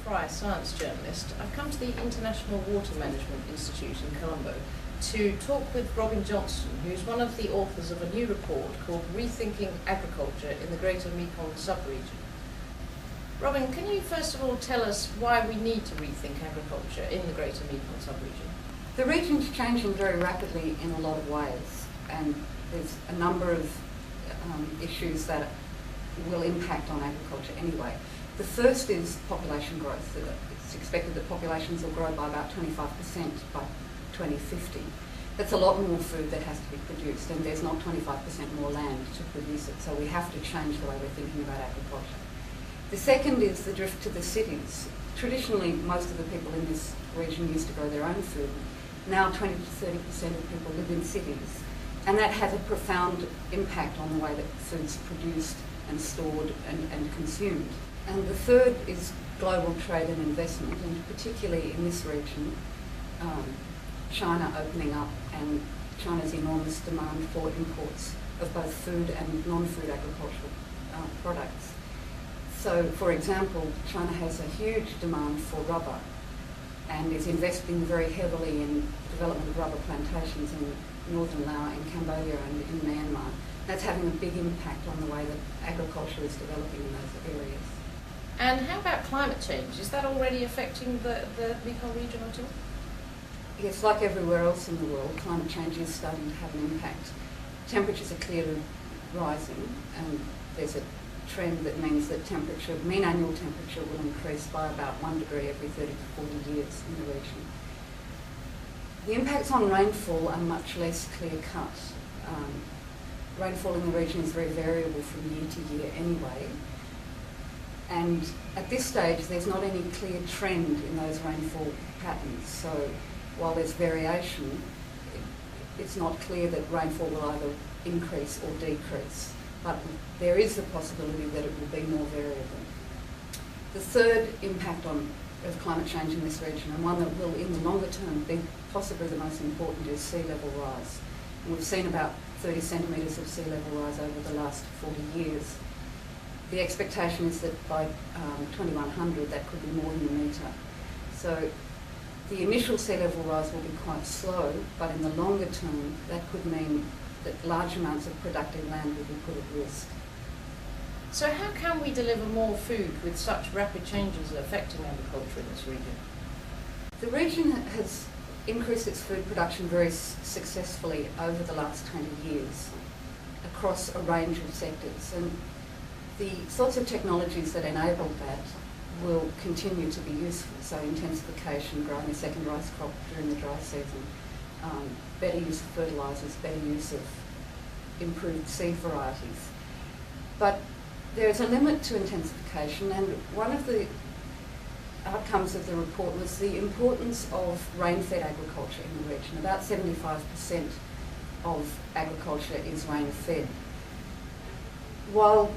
Fry, science journalist. I've come to the International Water Management Institute in Colombo to talk with Robyn Johnston, who's one of the authors of a new report called Rethinking Agriculture in the Greater Mekong Subregion. Robyn, can you first of all tell us why we need to rethink agriculture in the Greater Mekong Subregion? The region's changing very rapidly in a lot of ways, and there's a number of issues that will impact on agriculture anyway. The first is population growth. It's expected that populations will grow by about 25% by 2050. That's a lot more food that has to be produced, and there's not 25% more land to produce it, so we have to change the way we're thinking about agriculture. The second is the drift to the cities. Traditionally, most of the people in this region used to grow their own food. Now 20 to 30% of people live in cities, and that has a profound impact on the way that food's produced and stored and consumed. And the third is global trade and investment, and particularly in this region, China opening up and China's enormous demand for imports of both food and non-food agricultural products. So, for example, China has a huge demand for rubber and is investing very heavily in the development of rubber plantations in northern Laos, in Cambodia and in Myanmar. That's having a big impact on the way that agriculture is developing in those areas. And how about climate change? Is that already affecting the Mekong region at all? Yes, like everywhere else in the world, climate change is starting to have an impact. Temperatures are clearly rising, and there's a trend that means that mean annual temperature will increase by about 1 degree every 30 to 40 years in the region. The impacts on rainfall are much less clear-cut. Rainfall in the region is very variable from year to year anyway, and at this stage there's not any clear trend in those rainfall patterns. So while there's variation, it's not clear that rainfall will either increase or decrease, but there is the possibility that it will be more variable. The third impact of climate change in this region, and one that will in the longer term be possibly the most important, is sea level rise. And we've seen about 30 centimetres of sea level rise over the last 40 years. The expectation is that by 2100 that could be more than a metre. So the initial sea level rise will be quite slow, but in the longer term that could mean that large amounts of productive land will be put at risk. So how can we deliver more food with such rapid changes affecting agriculture in this region? The region has increased its food production very successfully over the last 20 years across a range of sectors, and the sorts of technologies that enable that will continue to be useful. So intensification, growing a second rice crop during the dry season, better use of fertilisers, better use of improved seed varieties. But there is a limit to intensification, and one of the outcomes of the report was the importance of rain-fed agriculture in the region. About 75% of agriculture is rain-fed. While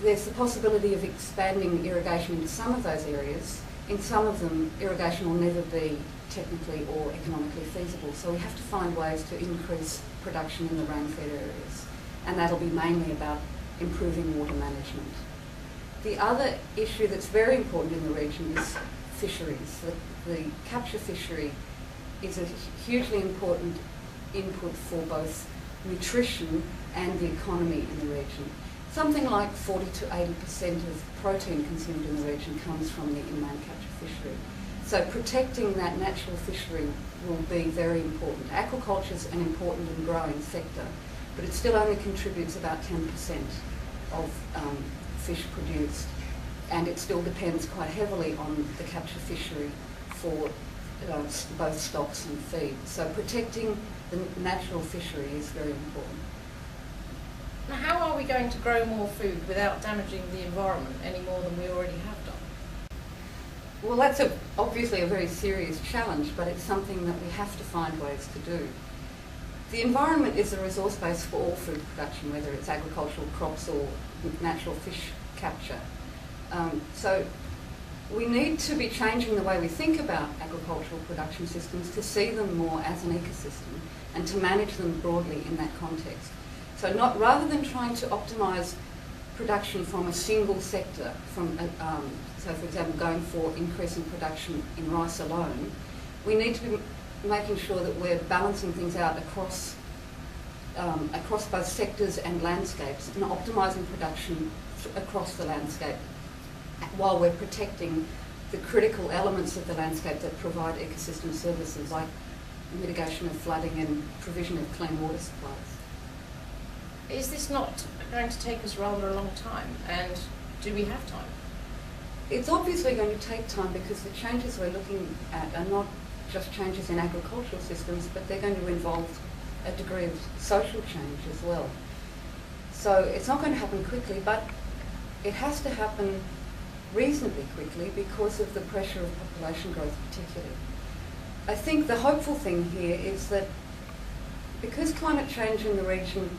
there's the possibility of expanding irrigation into some of those areas, in some of them irrigation will never be technically or economically feasible, so we have to find ways to increase production in the rain-fed areas, and that'll be mainly about improving water management. The other issue that's very important in the region is fisheries. The capture fishery is a hugely important input for both nutrition and the economy in the region. Something like 40 to 80% of protein consumed in the region comes from the inland capture fishery. So protecting that natural fishery will be very important. Aquaculture is an important and growing sector, but it still only contributes about 10% of fish produced, and it still depends quite heavily on the capture fishery for both stocks and feed. So protecting the natural fishery is very important. Now, how are we going to grow more food without damaging the environment any more than we already have done? Well, that's obviously a very serious challenge, but it's something that we have to find ways to do. The environment is a resource base for all food production, whether it's agricultural crops or natural fish capture. So we need to be changing the way we think about agricultural production systems to see them more as an ecosystem and to manage them broadly in that context. So rather than trying to optimise production from a single sector, so for example going for increasing production in rice alone, we need to be making sure that we're balancing things out across both sectors and landscapes and optimising production across the landscape while we're protecting the critical elements of the landscape that provide ecosystem services like mitigation of flooding and provision of clean water supplies. Is this not going to take us rather a long time, and do we have time? It's obviously going to take time because the changes we're looking at are not just changes in agricultural systems, but they're going to involve a degree of social change as well. So it's not going to happen quickly, but it has to happen reasonably quickly because of the pressure of population growth particularly. I think the hopeful thing here is that because climate change in the region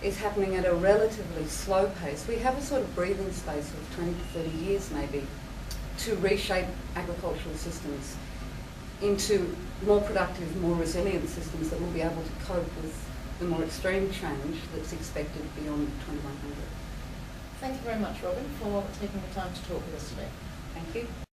is happening at a relatively slow pace, we have a sort of breathing space of 20 to 30 years maybe to reshape agricultural systems into more productive, more resilient systems that will be able to cope with the more extreme change that's expected beyond 2100. Thank you very much, Robyn, for taking the time to talk with us today. Thank you.